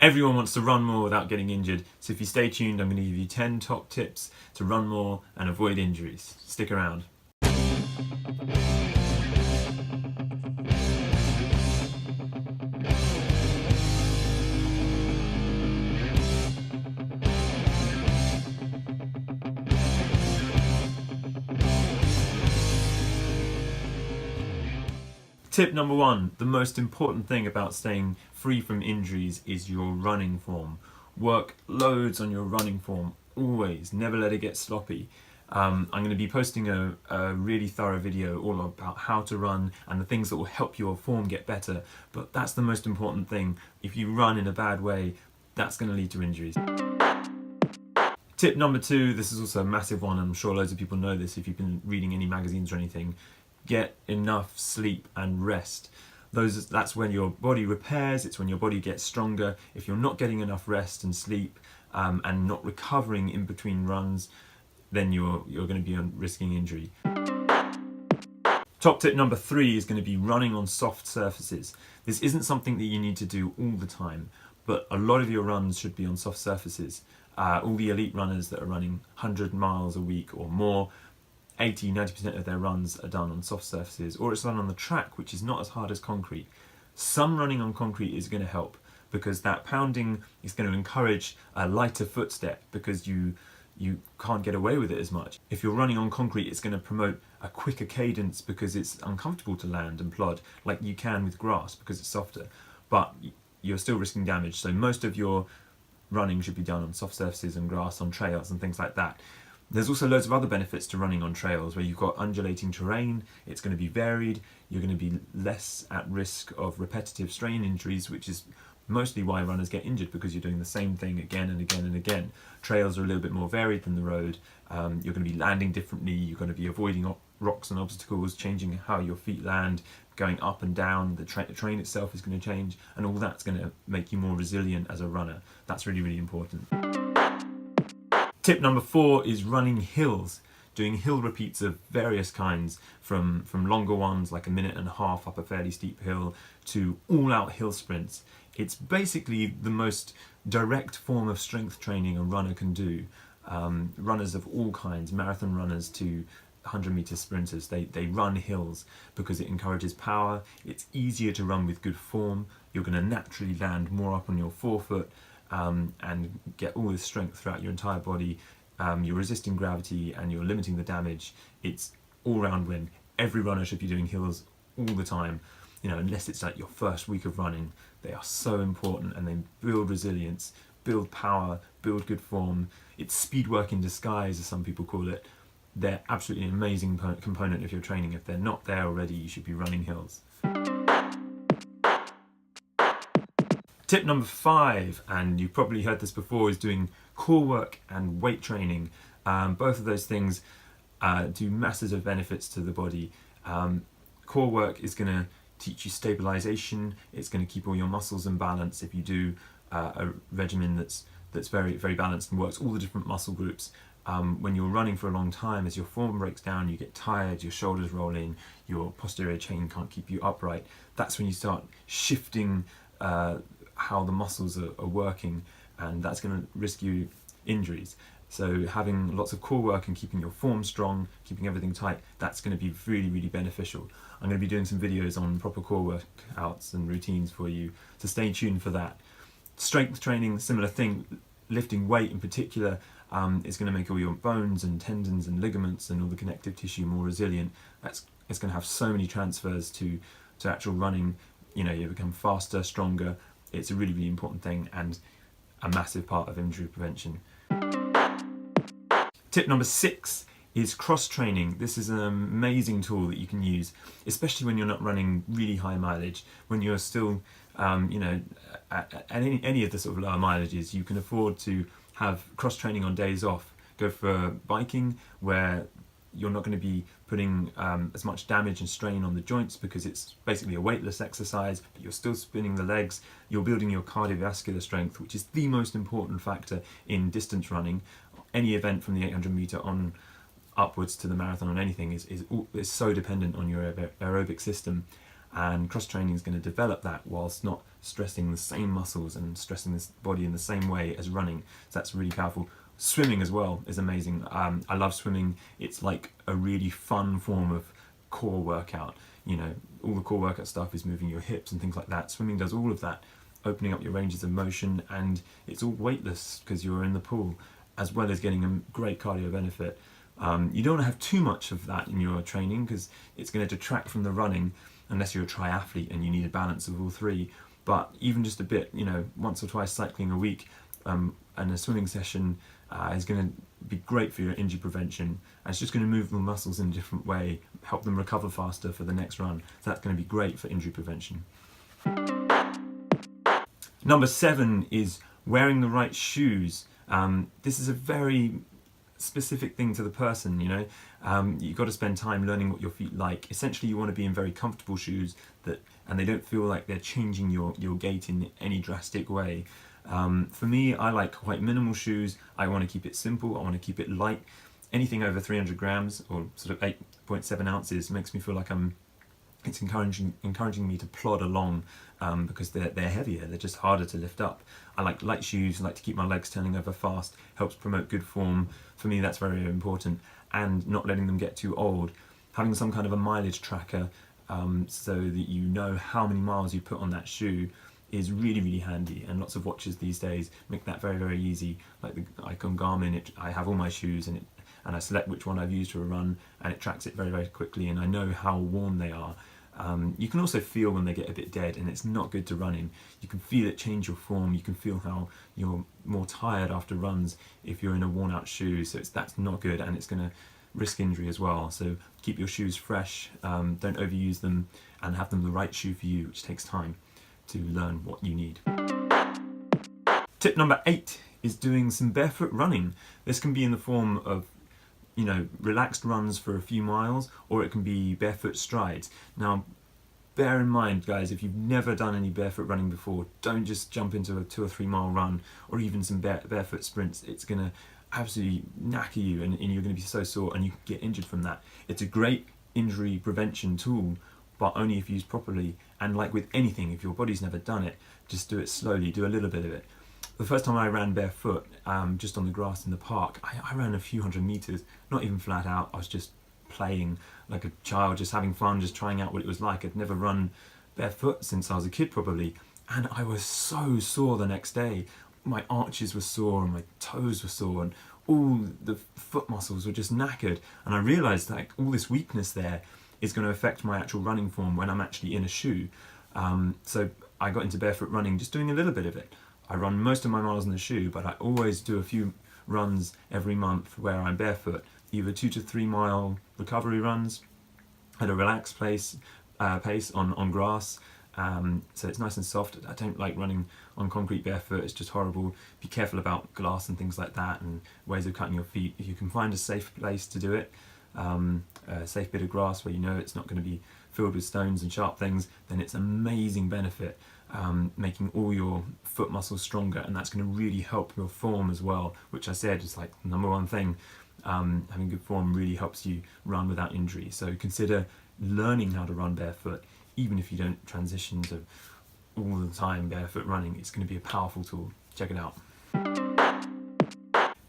Everyone wants to run more without getting injured, so if you stay tuned, I'm going to give you 10 top tips to run more and avoid injuries. Stick around. Tip number 1, the most important thing about staying free from injuries is your running form. Work loads on your running form, always, never let it get sloppy. I'm going to be posting a really thorough video all about how to run and the things that will help your form get better, but that's the most important thing. If you run in a bad way, that's going to lead to injuries. Tip number 2, this is also a massive one, I'm sure loads of people know this if you've been reading any magazines or anything. Get enough sleep and rest. That's when your body repairs, it's when your body gets stronger. If you're not getting enough rest and sleep and not recovering in between runs, then you're going to be risking injury. Top tip number 3 is going to be running on soft surfaces. This isn't something that you need to do all the time, but a lot of your runs should be on soft surfaces. All the elite runners that are running 100 miles a week or more, 80-90% of their runs are done on soft surfaces, or it's done on the track, which is not as hard as concrete. Some running on concrete is going to help because that pounding is going to encourage a lighter footstep because you can't get away with it as much. If you're running on concrete, it's going to promote a quicker cadence because it's uncomfortable to land and plod like you can with grass because it's softer, but you're still risking damage. So most of your running should be done on soft surfaces and grass on trails and things like that. There's also loads of other benefits to running on trails where you've got undulating terrain, it's going to be varied, you're going to be less at risk of repetitive strain injuries, which is mostly why runners get injured, because you're doing the same thing again and again and again. Trails are a little bit more varied than the road, you're going to be landing differently, you're going to be avoiding rocks and obstacles, changing how your feet land, going up and down, the terrain itself is going to change, and all that's going to make you more resilient as a runner. That's really, really important. Tip number 4 is running hills, doing hill repeats of various kinds, from longer ones like a minute and a half up a fairly steep hill to all-out hill sprints. It's basically the most direct form of strength training a runner can do. Runners of all kinds, marathon runners to 100-meter sprinters, they run hills because it encourages power, it's easier to run with good form, you're going to naturally land more up on your forefoot, and get all this strength throughout your entire body. You're resisting gravity and you're limiting the damage. It's all round win. Every runner should be doing hills all the time, unless it's like your first week of running. They are so important and they build resilience, build power, build good form. It's speed work in disguise, as some people call it. They're absolutely an amazing component of your training. If they're not there already, you should be running hills. Tip number 5, and you've probably heard this before, is doing core work and weight training. Both of those things do massive benefits to the body. Core work is going to teach you stabilization, it's going to keep all your muscles in balance if you do a regimen that's very, very balanced and works all the different muscle groups. When you're running for a long time, as your form breaks down, you get tired, your shoulders roll in, your posterior chain can't keep you upright. That's when you start shifting how the muscles are working, and that's going to risk you injuries. So having lots of core work and keeping your form strong, keeping everything tight, that's going to be really, really beneficial. I'm going to be doing some videos on proper core workouts and routines for you, so stay tuned for that. Strength training, similar thing. Lifting weight in particular is going to make all your bones and tendons and ligaments and all the connective tissue more resilient. It's going to have so many transfers to actual running. You become faster, stronger. It's a really, really important thing and a massive part of injury prevention. Tip number 6 is cross training. This is an amazing tool that you can use, especially when you're not running really high mileage. When you're still, at any of the sort of lower mileages, you can afford to have cross training on days off. Go for biking where you're not going to be putting as much damage and strain on the joints because it's basically a weightless exercise, but you're still spinning the legs, you're building your cardiovascular strength, which is the most important factor in distance running. Any event from the 800 meter on upwards to the marathon on anything is so dependent on your aerobic system. and cross training is going to develop that whilst not stressing the same muscles and stressing this body in the same way as running. So that's really powerful. Swimming as well is amazing. I love swimming. It's like a really fun form of core workout. You know, all the core workout stuff is moving your hips and things like that. Swimming does all of that, opening up your ranges of motion, and it's all weightless because you're in the pool, as well as getting a great cardio benefit. You don't want to have too much of that in your training because it's going to detract from the running unless you're a triathlete and you need a balance of all three. But even just a bit, you know, once or twice cycling a week and a swimming session is going to be great for your injury prevention. And it's just going to move the muscles in a different way, help them recover faster for the next run. So that's going to be great for injury prevention. Number 7 is wearing the right shoes. This is a very specific thing to the person, you know. You've got to spend time learning what your feet like. Essentially, you want to be in very comfortable shoes and they don't feel like they're changing your gait in any drastic way. For me, I like quite minimal shoes. I want to keep it simple. I want to keep it light. Anything over 300 grams or sort of 8.7 ounces makes me feel like it's encouraging me to plod along because they're heavier, they're just harder to lift up. I like light shoes, I like to keep my legs turning over fast, helps promote good form. For me, that's very, very important. And not letting them get too old. Having some kind of a mileage tracker so that you know how many miles you put on that shoe is really, really handy. And lots of watches these days make that very, very easy. Like the Icon Garmin, I have all my shoes and I select which one I've used for a run and it tracks it very, very quickly, and I know how worn they are. You can also feel when they get a bit dead, and it's not good to run in. You can feel it change your form. You can feel how you're more tired after runs if you're in a worn out shoe, so that's not good, and it's going to risk injury as well. So keep your shoes fresh, don't overuse them, and have them the right shoe for you, which takes time to learn what you need. Tip number 8 is doing some barefoot running. This can be in the form of, you know, relaxed runs for a few miles, or it can be barefoot strides. Now, bear in mind, guys, if you've never done any barefoot running before, don't just jump into a 2 or 3 mile run or even some barefoot sprints. It's going to absolutely knacker you, and you're going to be so sore, and you can get injured from that. It's a great injury prevention tool, but only if used properly. And like with anything, if your body's never done it, just do it slowly, do a little bit of it. The first time I ran barefoot, just on the grass in the park, I ran a few hundred meters, not even flat out. I was just playing like a child, just having fun, just trying out what it was like. I'd never run barefoot since I was a kid probably, and I was so sore the next day. My arches were sore and my toes were sore and all the foot muscles were just knackered, and I realised that all this weakness there is going to affect my actual running form when I'm actually in a shoe. So I got into barefoot running, just doing a little bit of it. I run most of my miles in the shoe, but I always do a few runs every month where I'm barefoot, either 2 to 3 mile recovery runs at a relaxed pace on grass. So it's nice and soft. I don't like running on concrete barefoot, it's just horrible. Be careful about glass and things like that and ways of cutting your feet. If you can find a safe place to do it, a safe bit of grass where you know it's not going to be filled with stones and sharp things, then it's amazing benefit, making all your foot muscles stronger, and that's going to really help your form as well, which I said is like the number one thing. Having good form really helps you run without injury. So consider learning how to run barefoot, even if you don't transition to all the time barefoot running. It's going to be a powerful tool. Check it out.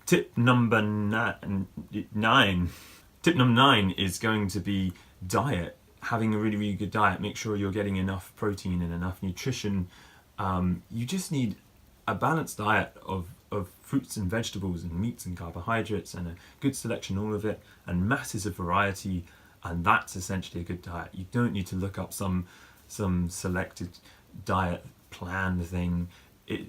Tip number 9. Tip number 9 is going to be diet. Having a really, really good diet. Make sure you're getting enough protein and enough nutrition. You just need a balanced diet of fruits and vegetables and meats and carbohydrates and a good selection, all of it, and masses of variety, and that's essentially a good diet. You don't need to look up some selected diet plan thing.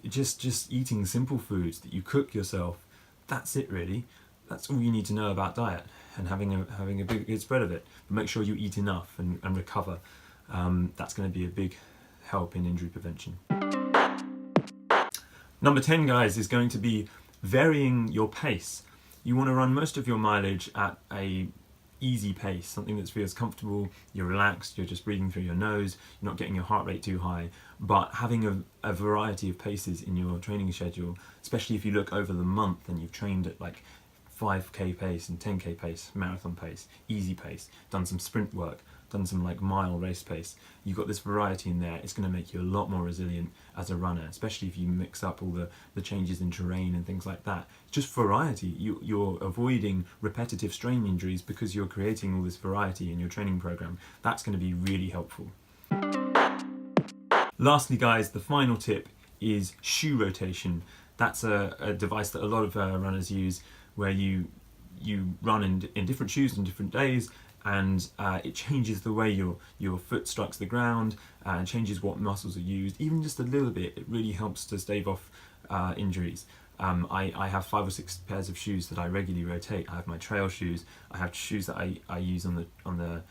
Just eating simple foods that you cook yourself. That's it, really. That's all you need to know about diet, and having a good spread of it. But make sure you eat enough and recover. That's going to be a big help in injury prevention. Number 10, guys, is going to be varying your pace. You want to run most of your mileage at a easy pace, something that feels comfortable, you're relaxed, you're just breathing through your nose, you're not getting your heart rate too high, but having a variety of paces in your training schedule, especially if you look over the month and you've trained at like 5k pace and 10k pace, marathon pace, easy pace, done some sprint work, done some like mile race pace, you've got this variety in there. It's going to make you a lot more resilient as a runner, especially if you mix up all the changes in terrain and things like that. Just variety. You're avoiding repetitive strain injuries because you're creating all this variety in your training program. That's going to be really helpful. Lastly, guys, the final tip is shoe rotation. That's a device that a lot of runners use, where you run in different shoes on different days, and it changes the way your foot strikes the ground, and changes what muscles are used. Even just a little bit, it really helps to stave off injuries. I have 5 or 6 pairs of shoes that I regularly rotate. I have my trail shoes. I have shoes that I use on the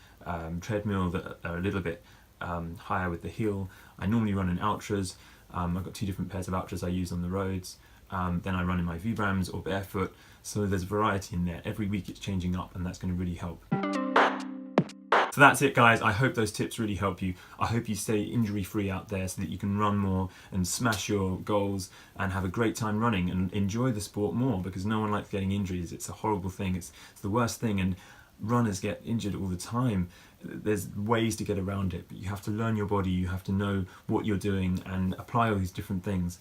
treadmill that are a little bit higher with the heel. I normally run in ultras. I've got 2 different pairs of ultras I use on the roads. Then I run in my Vibrams or barefoot. So there's variety in there. Every week it's changing up, and that's going to really help. So that's it, guys. I hope those tips really help you. I hope you stay injury-free out there so that you can run more and smash your goals and have a great time running and enjoy the sport more, because no one likes getting injuries. It's a horrible thing. It's the worst thing, and runners get injured all the time. There's ways to get around it, but you have to learn your body. You have to know what you're doing and apply all these different things.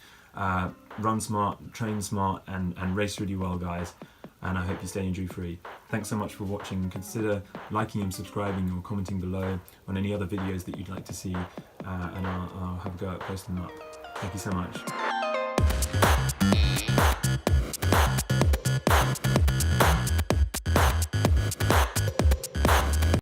Run smart, train smart, and race really well, guys. And I hope you stay injury-free. Thanks so much for watching. Consider liking and subscribing or commenting below on any other videos that you'd like to see, and I'll have a go at posting them up. Thank you so much.